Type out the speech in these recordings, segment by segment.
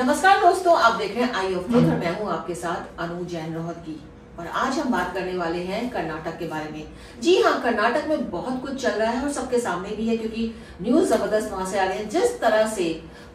नमस्कार दोस्तों, आप देख रहे हैं आई ऑफ ट्रूथ और मैं हूं आपके साथ अनु जैन रोहतगी। और आज हम बात करने वाले हैं कर्नाटक के बारे में। जी हाँ, कर्नाटक में बहुत कुछ चल रहा है और सबके सामने भी है, क्योंकि न्यूज जबरदस्त वहां से आ रही है। जिस तरह से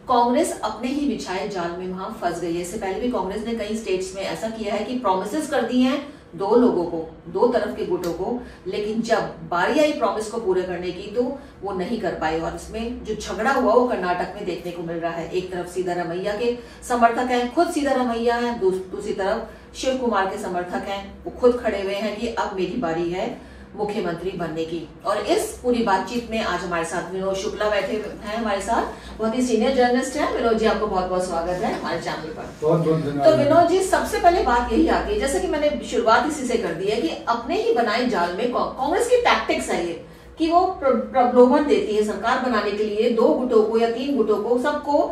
कांग्रेस अपने ही बिछाए जाल में वहां फंस गई है। इससे पहले भी कांग्रेस ने कई स्टेट्स में ऐसा किया है कि प्रोमिसेस कर दी हैं दो लोगों को, दो तरफ के गुटों को, लेकिन जब बारी आई प्रॉमिस को पूरे करने की तो वो नहीं कर पाए। और इसमें जो झगड़ा हुआ वो कर्नाटक में देखने को मिल रहा है। एक तरफ सिद्धारमैया के समर्थक हैं, खुद सिद्धारमैया हैं, दूसरी तरफ शिव कुमार के समर्थक हैं, वो खुद खड़े हुए हैं कि अब मेरी बारी है मुख्यमंत्री बनने की। और इस पूरी बातचीत में आज हमारे साथ विनोद शुक्ला बैठे हैं हमारे साथ, बहुत ही सीनियर जर्नलिस्ट हैं। विनोद जी, आपको बहुत बहुत स्वागत है हमारे चैनल पर। बहुत बहुत धन्यवाद। तो विनोद जी, सबसे पहले बात यही आती है, जैसे कि मैंने शुरुआत इसी से कर दी है, कि अपने ही बनाए जाल में कांग्रेस की टैक्टिक्स है ये कि वो प्रलोभन देती है सरकार बनाने के लिए दो गुटों को या तीन गुटों को, सबको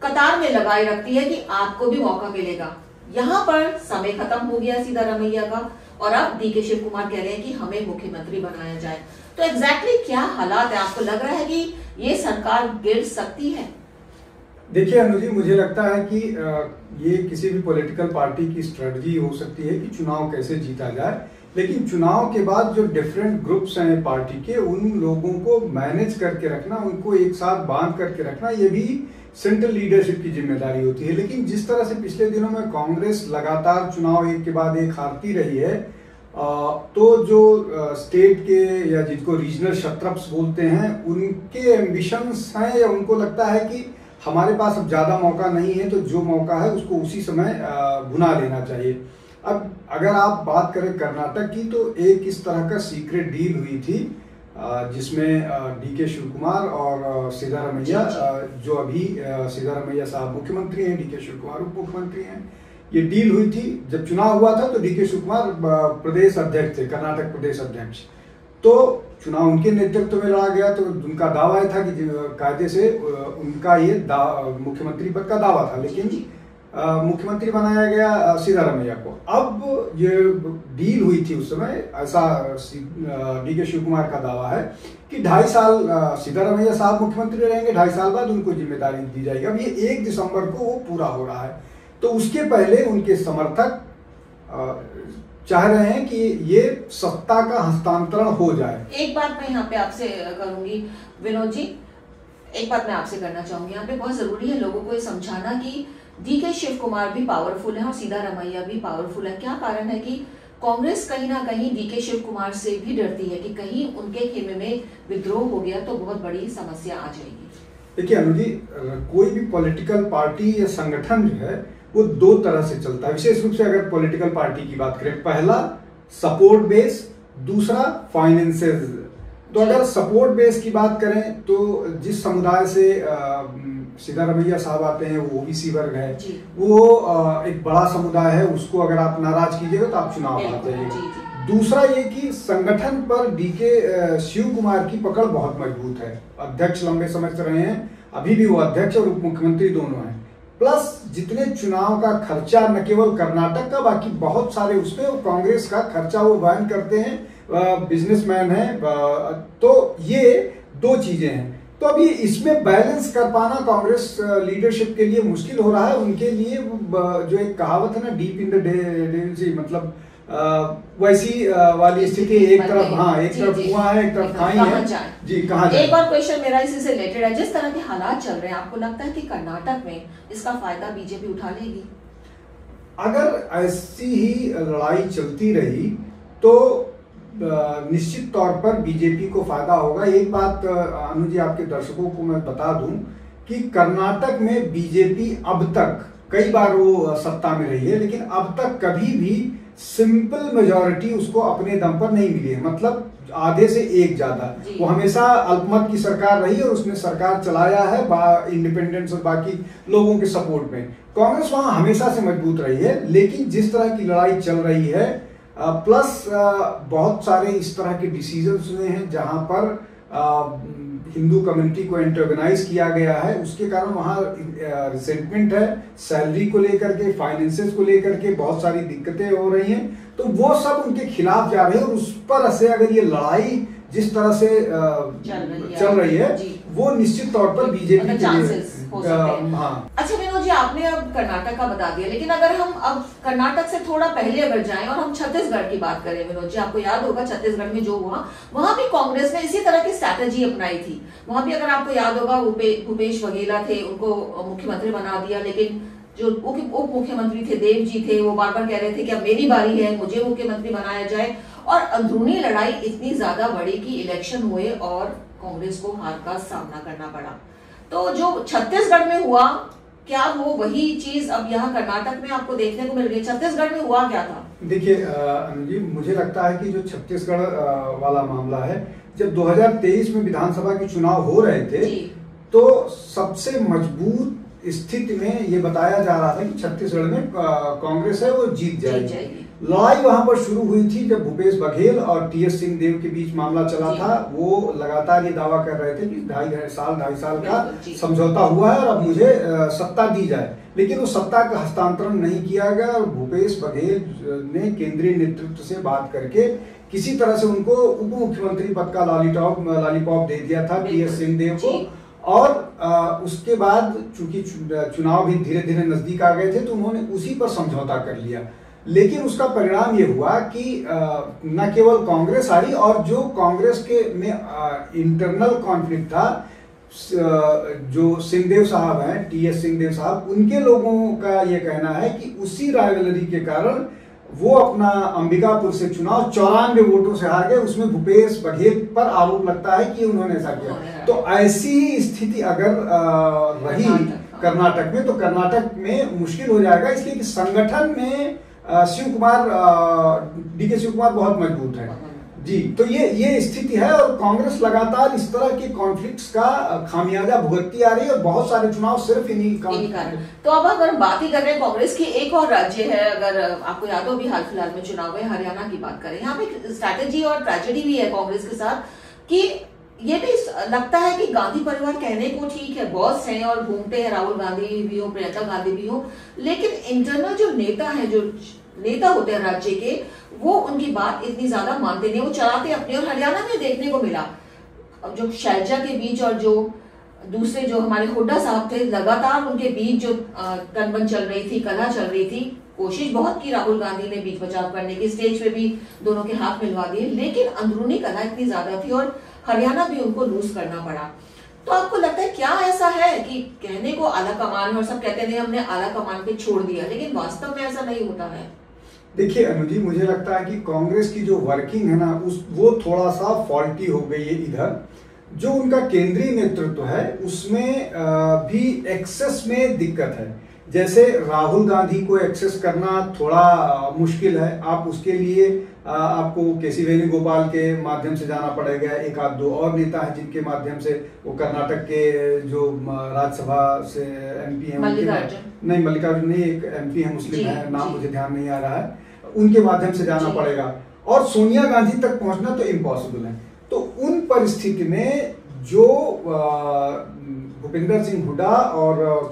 कतार में लगाए रखती है कि आपको भी मौका मिलेगा। यहाँ पर समय खत्म हो गया सिद्धारमैया का और अब डीके शिव कुमार कह रहे हैं कि हमें मुख्यमंत्री बनाया जाए। तो एग्जैक्टली क्या हालात है? आपको लग रहा है कि ये सरकार गिर सकती है? देखिए अनुजी, मुझे लगता है कि ये किसी भी पॉलिटिकल पार्टी की स्ट्रेटजी हो सकती है कि चुनाव कैसे जीता जाए, लेकिन चुनाव के बाद जो डिफरेंट ग्रुप्स हैं पार्टी के, उन लोगों को मैनेज करके रखना, उनको एक साथ बांध करके रखना, ये भी सेंट्रल लीडरशिप की जिम्मेदारी होती है। लेकिन जिस तरह से पिछले दिनों में कांग्रेस लगातार चुनाव एक के बाद एक हारती रही है, तो जो स्टेट के या जिनको रीजनल शत्रप्स बोलते हैं, उनके एम्बिशंस हैं या उनको लगता है कि हमारे पास अब ज्यादा मौका नहीं है, तो जो मौका है उसको उसी समय भुना लेना चाहिए। अब अगर आप बात करें कर्नाटक की, तो एक इस तरह का सीक्रेट डील हुई थी जिसमें डीके शिव कुमार और सिद्धारमैया, जो अभी सिद्धारमैया साहब मुख्यमंत्री हैं, डीके शिव कुमार उप मुख्यमंत्री हैं, ये डील हुई थी। जब चुनाव हुआ था तो डीके शिव कुमार प्रदेश अध्यक्ष थे, कर्नाटक प्रदेश अध्यक्ष। तो चुनाव उनके नेतृत्व में लड़ा गया, तो उनका दावा था कि कायदे से उनका ये मुख्यमंत्री पद का दावा था, लेकिन मुख्यमंत्री बनाया गया सिद्धारमैया को। अब ये डील हुई थी उस समय, ऐसा डीके शिव कुमार का दावा है कि 2.5 साल सिद्धारमैया साहब मुख्यमंत्री रहेंगे, 2.5 साल बाद उनको जिम्मेदारी दी जाएगी। अब ये 1 दिसंबर को वो पूरा हो रहा है, तो उसके पहले उनके समर्थक चाह रहे हैं कि ये सत्ता का हस्तांतरण हो जाए। एक बात मैं यहाँ पे आपसे करूंगी विनोद जी, एक बात मैं आपसे करना चाहूंगी, यहाँ पे बहुत जरूरी है लोगों को ये समझाना कि डीके शिव कुमार भी पावरफुल है और सिद्धारमैया भी पावरफुल है। क्या कारण है कि कांग्रेस कहीं ना कहीं डीके शिव कुमार से भी डरती है कि कहीं उनके खेमे में विद्रोह हो गया तो बहुत बड़ी समस्या आ जाएगी? देखिए अनुजी, कोई भी पॉलिटिकल पार्टी या संगठन जो है वो दो तरह से चलता है। विशेष रूप से अगर पॉलिटिकल पार्टी की बात करें, पहला सपोर्ट बेस, दूसरा फाइनेंसेस। तो अगर सपोर्ट बेस की बात करें तो जिस समुदाय से सिद्धारमैया साहब आते हैं वो ओबीसी वर्ग है, वो एक बड़ा समुदाय है, उसको अगर आप नाराज कीजिएगा तो आप चुनाव हार जाइएगा। दूसरा ये कि संगठन पर डीके शिव कुमार की पकड़ बहुत मजबूत है, अध्यक्ष लंबे समय से रहे हैं, अभी भी वो अध्यक्ष और उप मुख्यमंत्री दोनों हैं। प्लस जितने चुनाव का खर्चा, न केवल कर्नाटक का, बाकी बहुत सारे उसमें कांग्रेस का खर्चा वो वहन करते हैं, बिजनेसमैन है। तो ये दो चीजें हैं। तो अभी इसमें बैलेंस कर पाना कांग्रेस लीडरशिप के लिए मुश्किल हो रहा है। उनके लिए जो एक कहावत है ना, डीप इन द डेविल सी, मतलब वैसी वाली स्थिति, एक तरफ एक तरफ कुआं है, एक तरफ खाई है जी, कहाँ जाए। एक और क्वेश्चन मेरा इसी से रिलेटेड है, जिस तरह के हालात चल रहे हैं, आपको लगता है कि कर्नाटक में इसका फायदा बीजेपी उठा लेगी? अगर ऐसी ही लड़ाई चलती रही तो निश्चित तौर पर बीजेपी को फायदा होगा। एक बात अनुजी आपके दर्शकों को मैं बता दूं कि कर्नाटक में बीजेपी अब तक कई बार वो सत्ता में रही है, लेकिन अब तक कभी भी सिंपल मेजॉरिटी उसको अपने दम पर नहीं मिली है, मतलब आधे से एक ज्यादा। वो हमेशा अल्पमत की सरकार रही और उसने सरकार चलाया है इंडिपेंडेंस और बाकी लोगों के सपोर्ट में। कांग्रेस वहां हमेशा से मजबूत रही है, लेकिन जिस तरह की लड़ाई चल रही है, प्लस बहुत सारे इस तरह के डिसीजंस हुए हैं जहां पर हिंदू कम्युनिटी को एंटेगोनाइज किया गया है, उसके कारण वहां रिसेंटमेंट है, सैलरी को लेकर के, फाइनेंसेस को लेकर के बहुत सारी दिक्कतें हो रही हैं। तो वो सब उनके खिलाफ जा रहे हैं, और उस पर से अगर ये लड़ाई जिस तरह से चल रही है वो निश्चित तौर पर बीजेपी के लिए हो सकते हैं। हाँ। अच्छा विनोद जी, आपने अब कर्नाटक का बता दिया, लेकिन अगर हम अब कर्नाटक से थोड़ा पहले अगर जाएं और हम छत्तीसगढ़ की बात करें, विनोद जी आपको याद होगा छत्तीसगढ़ में जो हुआ, वहां भी कांग्रेस ने इसी तरह की स्ट्रैटेजी अपनाई थी। वहां भी अगर आपको याद होगा भूपेश बघेला थे, उनको मुख्यमंत्री बना दिया, लेकिन जो उप मुख्यमंत्री थे देव जी थे, वो बार बार कह रहे थे कि अब मेरी बारी है, मुझे मुख्यमंत्री बनाया जाए, और अंदरूनी लड़ाई इतनी ज्यादा बढ़ी कि इलेक्शन हुए और कांग्रेस को हार का सामना करना पड़ा। तो जो छत्तीसगढ़ में हुआ, क्या वो वही चीज अब यहाँ कर्नाटक में आपको देखने को मिल रही है? छत्तीसगढ़ में हुआ क्या था? देखिए अनुजी, मुझे लगता है कि जो छत्तीसगढ़ वाला मामला है, जब 2023 में विधानसभा के चुनाव हो रहे थे तो सबसे मजबूत स्थिति में ये बताया जा रहा था कि छत्तीसगढ़ में कांग्रेस है वो जीत जाएगी। लड़ाई वहां पर शुरू हुई थी जब भूपेश बघेल और टीएस सिंहदेव के बीच मामला चला था। वो लगातार ये दावा कर रहे थे कि ढाई साल का समझौता हुआ है और अब मुझे सत्ता दी जाए, लेकिन उस सत्ता का हस्तांतरण नहीं किया गया और भूपेश बघेल ने केंद्रीय नेतृत्व से बात करके किसी तरह से उनको उप मुख्यमंत्री पद का लॉलीपॉप दे दिया था टीएस सिंहदेव को। और उसके बाद चूंकि चुनाव भी धीरे धीरे नजदीक आ गए थे तो उन्होंने उसी पर समझौता कर लिया, लेकिन उसका परिणाम ये हुआ कि न केवल कांग्रेस हारी, और जो कांग्रेस के में इंटरनल कॉन्फ्लिक्ट था, जो सिंहदेव साहब हैं, टीएस सिंहदेव साहब, उनके लोगों का ये कहना है कि उसी राइवलरी के कारण वो अपना अंबिकापुर से चुनाव 94 वोटों से हार गए। उसमें भूपेश बघेल पर आरोप लगता है कि उन्होंने ऐसा किया। तो ऐसी ही स्थिति अगर रही कर्नाटक में तो कर्नाटक में मुश्किल हो जाएगा, इसलिए कि संगठन में डीके शिव कुमार बहुत मजबूत है जी। तो ये स्थिति है और कांग्रेस लगातार इस तरह के कॉन्फ्लिक्ट्स का खामियाजा भुगतती आ रही है और बहुत सारे चुनाव सिर्फ इन्हीं कारण। तो अब अगर हम बात ही कर रहे हैं कांग्रेस की, एक और राज्य है, अगर आपको याद हो भी हाल फिलहाल में चुनाव है, हरियाणा की बात करें, यहाँ पे स्ट्रैटेजी और ट्रेजेडी भी है कांग्रेस के साथ कि ये भी लगता है कि गांधी परिवार कहने को ठीक है, बॉस हैं और घूमते हैं, राहुल गांधी भी हो, प्रियंका गांधी भी हो, लेकिन इंटरनल जो नेता है, जो नेता होते हैं राज्य के, वो उनकी बात इतनी ज्यादा मानते नहीं, वो चलाते अपने। और हरियाणा में देखने को मिला जो शैलजा के बीच और जो दूसरे जो हमारे हुड्डा साहब थे, लगातार उनके बीच जो कनबन चल रही थी, कलह चल रही थी। कोशिश बहुत की राहुल गांधी ने बीच बचाव करने की, स्टेज पे भी दोनों के हाथ मिलवा दिए, लेकिन अंदरूनी कलह इतनी ज्यादा थी और हरियाणा भी उनको लूज करना पड़ा। तो आपको लगता है क्या ऐसा है कि कहने को आला कमान, और सब कहते हैं हमने आला कमान पे छोड़ दिया, लेकिन वास्तव में ऐसा नहीं होता है? देखिए अनुजी, मुझे लगता है कि कांग्रेस की जो वर्किंग है ना, वो थोड़ा सा फॉल्टी हो गई है। इधर जो उनका केंद्रीय नेतृत्व है उसमें भी एक्सेस में दिक्कत है। जैसे राहुल गांधी को एक्सेस करना थोड़ा मुश्किल है, आप उसके लिए आपको केसी वेणुगोपाल के माध्यम से जाना पड़ेगा। एक आध दो और नेता हैं जिनके माध्यम से वो कर्नाटक के जो राज्यसभा से एमपी हैं, मल्लिकार्जुन नहीं, एक एमपी है, मुस्लिम है, नाम मुझे ध्यान नहीं आ रहा है, उनके माध्यम से जाना पड़ेगा। और सोनिया गांधी तक पहुंचना तो इम्पॉसिबल है। तो उन परिस्थिति में जो भूपेंद्र सिंह हुड्डा और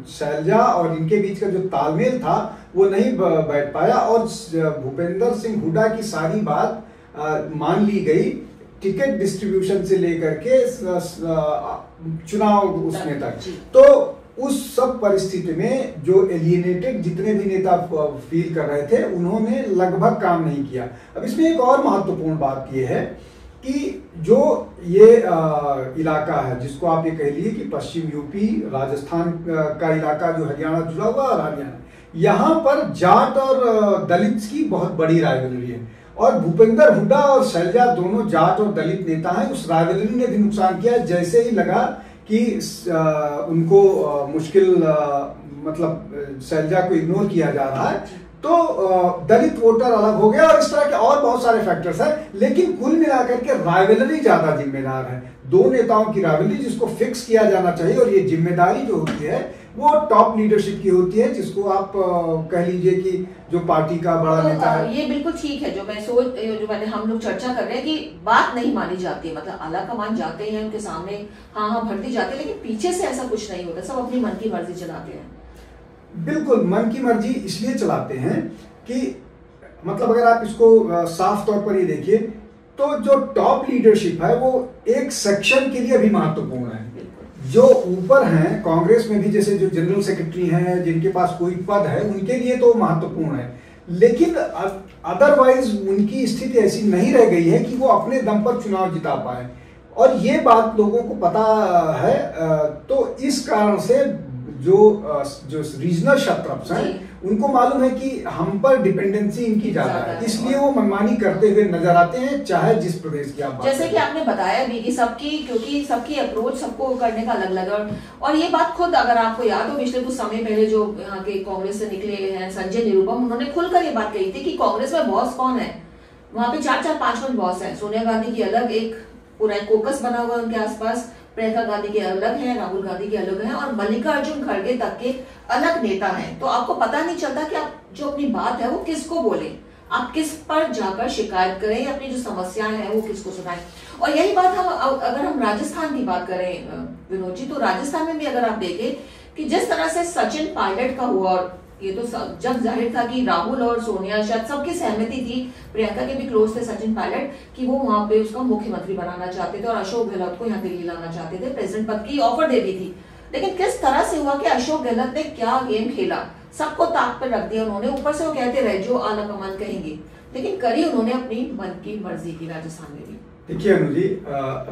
शैलजा और इनके बीच का जो तालमेल था वो नहीं बैठ पाया और भूपेंद्र सिंह हुड्डा की सारी बात मान ली गई, टिकट डिस्ट्रीब्यूशन से लेकर के चुनाव उसमें तक। तो उस सब परिस्थिति में जो एलियनेटेड जितने भी नेता फील कर रहे थे उन्होंने लगभग काम नहीं किया। अब इसमें एक और महत्वपूर्ण बात यह है कि जो ये इलाका है जिसको आप ये कह लीजिए कि पश्चिम यूपी राजस्थान का इलाका जो हरियाणा जुड़ा हुआ और हरियाणा, यहाँ पर जाट और दलित की बहुत बड़ी राइवलरी है और भूपेंद्र हुड्डा और शैलजा दोनों जाट और दलित नेता हैं। उस राइवलरी ने भी नुकसान किया। जैसे ही लगा कि उनको मुश्किल मतलब शैलजा को इग्नोर किया जा रहा है तो दलित वोटर अलग हो गया और इस तरह के और बहुत सारे फैक्टर्स हैं। लेकिन कुल मिलाकर के राइवलरी ज्यादा जिम्मेदार है, दो नेताओं की राइवलरी जिसको फिक्स किया जाना चाहिए। और ये जिम्मेदारी जो होती है वो टॉप लीडरशिप की होती है, जिसको आप कह लीजिए कि जो पार्टी का बड़ा नेता है। ये बिल्कुल ठीक है जो मैंने हम लोग चर्चा कर रहे हैं कि बात नहीं मानी जाती है, मतलब आला कमान जाते हैं उनके सामने, हाँ भरती जाते हैं, लेकिन पीछे से ऐसा कुछ नहीं होता, सब अपनी मन की मर्जी चलाते हैं। बिल्कुल मन की मर्जी इसलिए चलाते हैं कि मतलब अगर आप इसको साफ तौर पर ये देखिए तो जो टॉप लीडरशिप है वो एक सेक्शन के लिए भी महत्वपूर्ण है। जो ऊपर हैं कांग्रेस में भी, जैसे जो जनरल सेक्रेटरी हैं जिनके पास कोई पद है, उनके लिए तो महत्वपूर्ण है, लेकिन अदरवाइज उनकी स्थिति ऐसी नहीं रह गई है कि वो अपने दम पर चुनाव जिता पाए, और ये बात लोगों को पता है। तो इस कारण से जो रीजनल शत्रप्स हैं उनको मालूम है कि हम पर डिपेंडेंसी इनकी ज्यादा है, इसलिए वो मनमानी करते हुए नजर आते हैं, चाहे जिस प्रदेश की आप जैसे कि आपने बताया भी कि सबकी, क्योंकि सबकी अप्रोच सबको करने का अलग अलग है। और ये बात खुद अगर आपको याद हो, पिछले कुछ समय पहले जो यहाँ के कांग्रेस से निकले हैं संजय निरुपम, उन्होंने खुलकर ये बात कही थी कि कांग्रेस में बॉस कौन है, वहां पे 4-4-5 बॉस है। सोनिया गांधी की अलग एक पूरा कोकस बना हुआ है उनके आसपास, प्रियंका गांधी के अलग है, राहुल गांधी के अलग हैं, और मल्लिकार्जुन खड़गे तक के अलग नेता हैं। तो आपको पता नहीं चलता कि आप जो अपनी बात है वो किसको बोले, आप किस पर जाकर शिकायत करें, या अपनी जो समस्याएं हैं वो किसको सुनाएं। और यही बात हम अगर हम राजस्थान की बात करें विनोद जी, तो राजस्थान में भी अगर आप देखें कि जिस तरह से सचिन पायलट का हुआ, और ये तो जग जाहिर था कि राहुल और सोनिया शायद सबकी सहमति थी, प्रियंका के भी क्लोज थे सचिन पायलट, कि वो वहां पे उसका मुख्यमंत्री बनाना चाहते थे और अशोक गहलोत को यहाँ दिल्ली लाना चाहते थे, प्रेसिडेंट पद की ऑफर दे दी थी। लेकिन किस तरह से हुआ कि अशोक गहलोत ने क्या गेम खेला, सबको ताक पर रख दिया उन्होंने। ऊपर से वो कहते रहे जो आला कमान कहेंगे, लेकिन करी उन्होंने अपनी मन की मर्जी की राजस्थान में भी। देखिए अनु जी,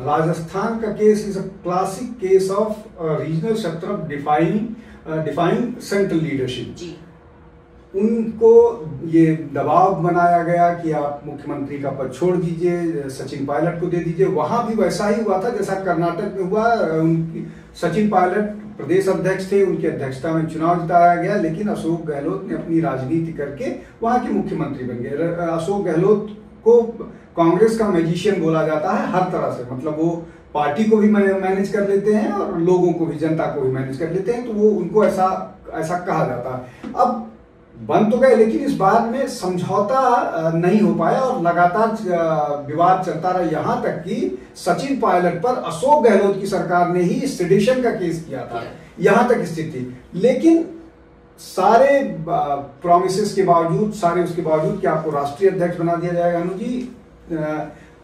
राजस्थान का case is a classic case of regional satrap defying central leadership जी। उनको ये दबाव बनाया गया कि आप मुख्यमंत्री का पद छोड़ दीजिए, सचिन पायलट को दे दीजिए। वहां भी वैसा ही हुआ था जैसा कर्नाटक में हुआ। सचिन पायलट प्रदेश अध्यक्ष थे, उनकी अध्यक्षता में चुनाव जिताया गया, लेकिन अशोक गहलोत ने अपनी राजनीति करके वहां के मुख्यमंत्री बन गए। अशोक गहलोत को कांग्रेस का मैजिशियन बोला जाता है हर तरह से, मतलब वो पार्टी को भी मैनेज कर लेते हैं और लोगों को भी, जनता को भी मैनेज कर लेते हैं, तो वो उनको ऐसा कहा जाता है। अब बन तो गए, लेकिन इस बात में समझौता नहीं हो पाया और लगातार विवाद चलता रहा, यहां तक कि सचिन पायलट पर अशोक गहलोत की सरकार ने ही सेडिशन का केस किया था, यहां तक स्थिति। लेकिन सारे प्रॉमिसेस के बावजूद, सारे उसके बावजूद कि आपको राष्ट्रीय अध्यक्ष बना दिया जाएगा, अनु जी,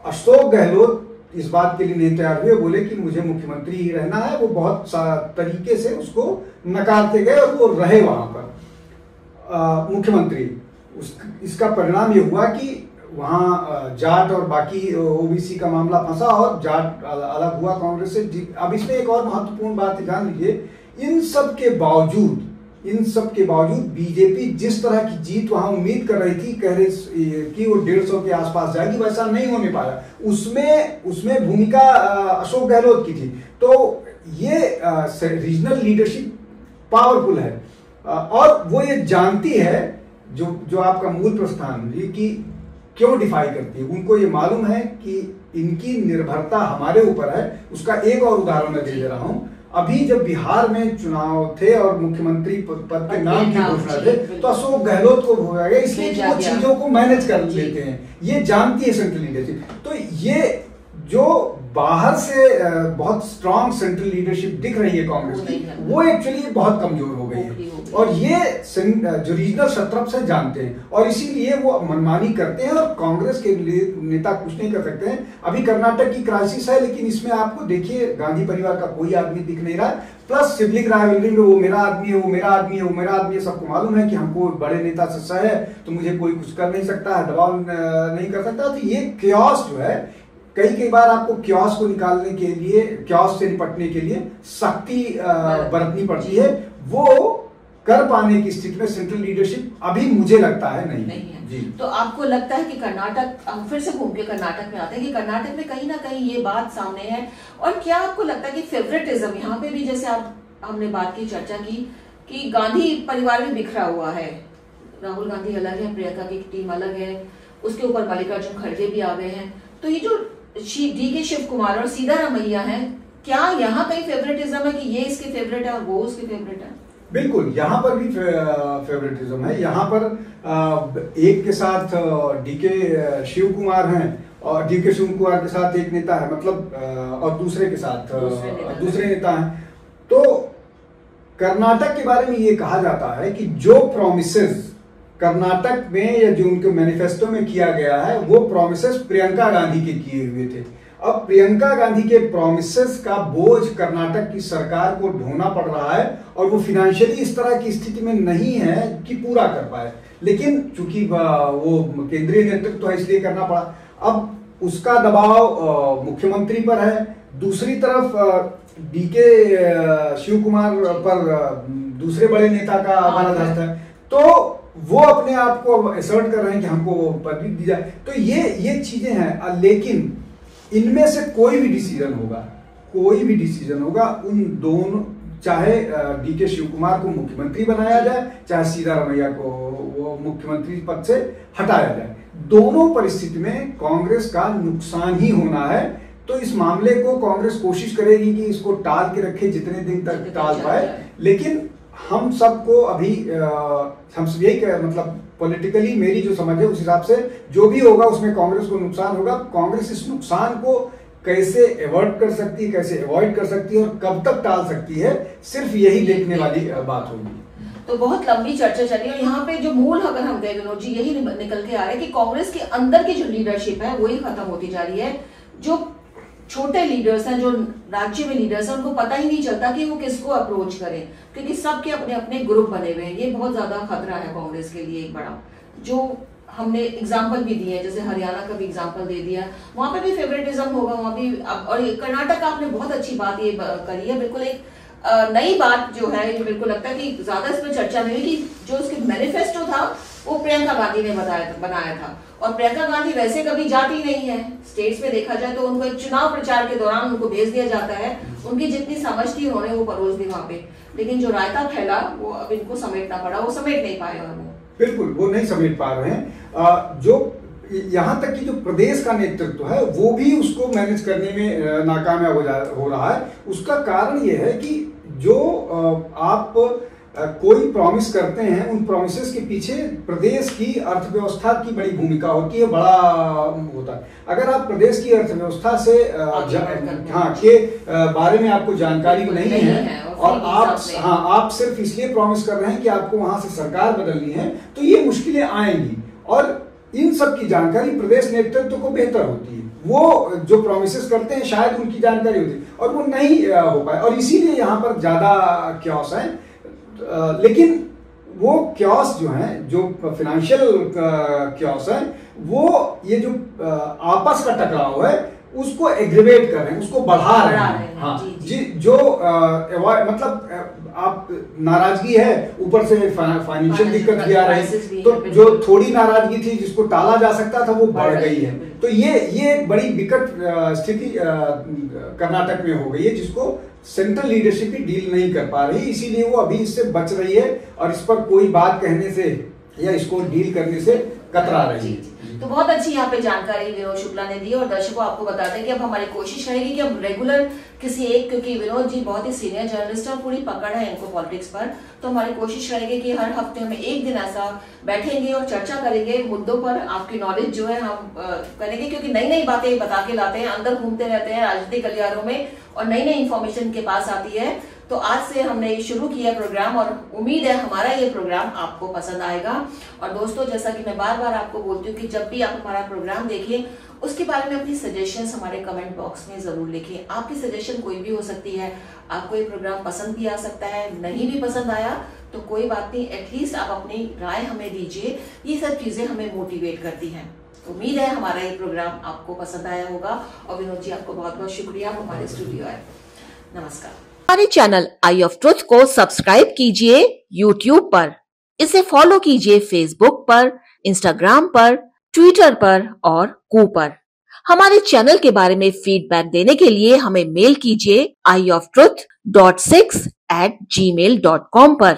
अशोक गहलोत इस बात के लिए नहीं तैयार हुए, बोले कि मुझे मुख्यमंत्री ही रहना है। वो बहुत तरीके से उसको नकारते गए और वो रहे वहां पर मुख्यमंत्री। इसका परिणाम ये हुआ कि वहां जाट और बाकी ओबीसी का मामला फंसा और जाट अलग हुआ कांग्रेस से। अब इसमें एक और महत्वपूर्ण बात ध्यान दीजिए, इन सब के बावजूद बीजेपी जिस तरह की जीत वहां उम्मीद कर रही थी, कह रही कि वो 150 के आसपास जाएगी, वैसा नहीं होने पाया। उसमें भूमिका अशोक गहलोत की थी। तो ये रीजनल लीडरशिप पावरफुल है और वो ये जानती है, जो आपका मूल प्रस्थान जी की क्यों डिफाई करती है। उनको ये मालूम है कि इनकी निर्भरता हमारे ऊपर है। उसका एक और उदाहरण मैं दे रहा हूं। अभी जब बिहार में चुनाव थे और मुख्यमंत्री पद के नाम की घोषणा थे, तो अशोक गहलोत को भूला गया, इसलिए वो चीजों को मैनेज कर लेते हैं। ये जानती है सेंट्रल लीडरशिप। तो ये जो बाहर से बहुत स्ट्रांग सेंट्रल लीडरशिप दिख रही है कांग्रेस की, वो एक्चुअली बहुत कमजोर हो गई है। और ये जो रीजनल शत्रप्स हैं जानते हैं, और इसीलिए वो मनमानी करते हैं और कांग्रेस के नेता कुछ नहीं कर सकते हैं। अभी कर्नाटक की क्राइसिस है, लेकिन इसमें आपको देखिए गांधी परिवार का कोई आदमी दिख नहीं रहा। प्लस सिबलिंग राइवलरी में वो मेरा आदमी है, वो मेरा आदमी है, वो मेरा आदमी है। सबको मालूम है कि हमको बड़े नेता से सह है, तो मुझे कोई कुछ कर नहीं सकता है, दबाव नहीं कर सकता। तो ये क्योस जो है, कई बार आपको क्योस को निकालने के लिए, क्योस से निपटने के लिए सख्ती बरतनी पड़ती है। वो कर पाने की स्थिति में सेंट्रल लीडरशिप अभी मुझे लगता है नहीं है जी। तो आपको लगता है कि कर्नाटक, हम फिर से घूम के कर्नाटक में आते हैं, कि कर्नाटक में कहीं ना कहीं ये बात सामने है। और क्या आपको लगता है कि फेवरेटिज्म यहाँ पे भी, जैसे हमने बात की, चर्चा की कि गांधी परिवार में बिखरा हुआ है, राहुल गांधी अलग है, प्रियंका की टीम अलग है, उसके ऊपर मल्लिकार्जुन खड़गे भी आ गए हैं। तो ये जो डी.के. शिव कुमार और सीतारामैया हैं, क्या यहाँ कहीं फेवरेटिज्म है कि ये इसके फेवरेट है और वो उसके फेवरेट है? बिल्कुल, यहाँ पर भी फेवरेटिज्म है। यहाँ पर एक के साथ डी.के. शिव कुमार हैं और डी.के. शिव कुमार के साथ एक नेता है, मतलब और दूसरे के साथ दूसरे नेता हैं। तो कर्नाटक के बारे में ये कहा जाता है कि जो प्रॉमिसेस कर्नाटक में या जो उनके मैनिफेस्टो में किया गया है, वो प्रॉमिसेस प्रियंका गांधी के किए हुए थे। अब प्रियंका गांधी के प्रॉमिसेस का बोझ कर्नाटक की सरकार को ढोना पड़ रहा है और वो फाइनेंशियली इस तरह की स्थिति में नहीं है कि पूरा कर पाए, लेकिन चूंकि वो केंद्रीय नेतृत्व है इसलिए करना पड़ा। अब उसका दबाव मुख्यमंत्री पर है, दूसरी तरफ डीके शिव कुमार पर दूसरे बड़े नेता का बर्दाश्त है, तो वो अपने आप को असर्ट कर रहे हैं कि हमको पदवी दी जाए। तो ये चीजें हैं, लेकिन इनमें से कोई भी डिसीजन होगा उन दोनों, चाहे डीके शिव कुमार को मुख्यमंत्री बनाया जाए, चाहे सिद्धारमैया को वो मुख्यमंत्री पद से हटाया जाए, दोनों परिस्थिति में कांग्रेस का नुकसान ही होना है। तो इस मामले को कांग्रेस कोशिश करेगी कि इसको टाल के रखे जितने दिन तक टाल पाए, लेकिन हम सबको अभी हम सब यही मतलब पॉलिटिकली मेरी जो समझ है उस हिसाब से जो भी होगा उसमें कांग्रेस को नुकसान होगा। कांग्रेस इस नुकसान को कैसे अवॉइड कर सकती है, कैसे अवॉइड कर सकती है और कब तक टाल सकती है, सिर्फ यही देखने वाली बात होगी। तो बहुत लंबी चर्चा चली और यहाँ पे जो मूल अगर हम देखें विनोद जी, यही निकल के आ रहा है कि कांग्रेस के अंदर की जो लीडरशिप है वही खत्म होती जा रही है। जो छोटे लीडर्स हैं, जो राज्य में लीडर्स हैं, उनको पता ही नहीं चलता कि वो किसको अप्रोच करें, क्योंकि सबके अपने अपने ग्रुप बने हुए हैं। ये बहुत ज्यादा खतरा है कांग्रेस के लिए एक बड़ा, जो हमने एग्जाम्पल भी दिए हैं, जैसे हरियाणा का भी एग्जाम्पल दे दिया, वहां पे भी फेवरेटिज्म होगा वहां भी। और कर्नाटक आपने बहुत अच्छी बात ये करी है, बिल्कुल एक नई बात जो है, बिल्कुल लगता है कि ज्यादा इसमें चर्चा नहीं हुई कि जो उसके मैनिफेस्टो था वो प्रियंका गांधी ने बनाया था। और प्रियंका गांधी वैसे कभी जाती नहीं है स्टेट्स में, देखा जाए तो उनको एक चुनाव प्रचार के दौरान उनको भेज दिया जाता है, उनकी जितनी समझ थी उन्होंने वो परोस दी वहां पे, लेकिन जो रायता फैला वो अब इनको समेटना पड़ा, वो समेट नहीं पाए। और बिल्कुल वो नहीं समेट पा रहे हैं। जो यहाँ तक कि जो प्रदेश का नेतृत्व है वो भी उसको मैनेज करने में नाकामयाब हो रहा है। उसका कारण ये है कि जो आप कोई प्रॉमिस करते हैं, उन प्रॉमिसेस के पीछे प्रदेश की अर्थव्यवस्था की बड़ी भूमिका होती है, बड़ा होता है। अगर आप प्रदेश की अर्थव्यवस्था से के बारे में आपको जानकारी नहीं है और आप सिर्फ इसलिए प्रॉमिस कर रहे हैं कि आपको वहां से सरकार बदलनी है, तो ये मुश्किलें आएंगी। और इन सब की जानकारी प्रदेश नेतृत्व को बेहतर होती है, वो जो प्रॉमिसेस करते हैं शायद उनकी जानकारी होती है और वो नहीं हो पाए, और इसीलिए यहाँ पर ज्यादा क्योस है। लेकिन वो क्योस जो है, जो फाइनेंशियल क्योस है, वो ये जो आपस का टकराव है उसको एग्रीवेट कर रहे हैं, उसको बढ़ा रहे हैं। हाँ जी, जो मतलब आप नाराजगी है, ऊपर से फाइनेंशियल दिक्कत भी आ रही है, तो जो थोड़ी नाराजगी थी जिसको टाला जा सकता था वो बढ़ गई है। तो ये बड़ी विकट स्थिति कर्नाटक में हो गई है, जिसको सेंट्रल लीडरशिप ही डील नहीं कर पा रही, इसीलिए वो अभी इससे बच रही है और इस पर कोई बात कहने से या इसको डील करने से कतरा रही है। तो बहुत अच्छी यहाँ पे जानकारी विनोद शुक्ला ने दी और दर्शकों आपको बताते हैं कि अब हमारी कोशिश रहेगी कि अब रेगुलर किसी एक, क्योंकि विनोद जी बहुत ही सीनियर जर्नलिस्ट है और पूरी पकड़ है इनको पॉलिटिक्स पर, तो हमारी कोशिश रहेगी कि हर हफ्ते में एक दिन ऐसा बैठेंगे और चर्चा करेंगे मुद्दों पर। आपकी नॉलेज जो है हम करेंगे, क्योंकि नई नई बातें बता के लाते हैं, अंदर घूमते रहते हैं राजनीतिक गलियारों में और नई नई इंफॉर्मेशन के पास आती है। तो आज से हमने शुरू किया प्रोग्राम और उम्मीद है हमारा ये प्रोग्राम आपको पसंद आएगा। और दोस्तों, जैसा कि मैं बार बार आपको बोलती हूँ कि जब भी आप हमारा प्रोग्राम देखिए उसके बारे में अपनी सजेशंस हमारे कमेंट बॉक्स में जरूर लिखिए। आपकी सजेशन कोई भी हो सकती है, आपको ये प्रोग्राम पसंद भी आ सकता है, नहीं भी पसंद आया तो कोई बात नहीं, एटलीस्ट आप अपनी राय हमें दीजिए। ये सब चीजें हमें मोटिवेट करती हैं। उम्मीद है हमारा ये प्रोग्राम आपको पसंद आया होगा। और विनोद जी आपको बहुत बहुत शुक्रिया, आप हमारे स्टूडियो आए। नमस्कार। हमारे चैनल आई ऑफ ट्रुथ को सब्सक्राइब कीजिए YouTube पर, इसे फॉलो कीजिए Facebook पर, Instagram पर, Twitter पर और कू पर। हमारे चैनल के बारे में फीडबैक देने के लिए हमें मेल कीजिए ioftruth.6@gmail.com पर।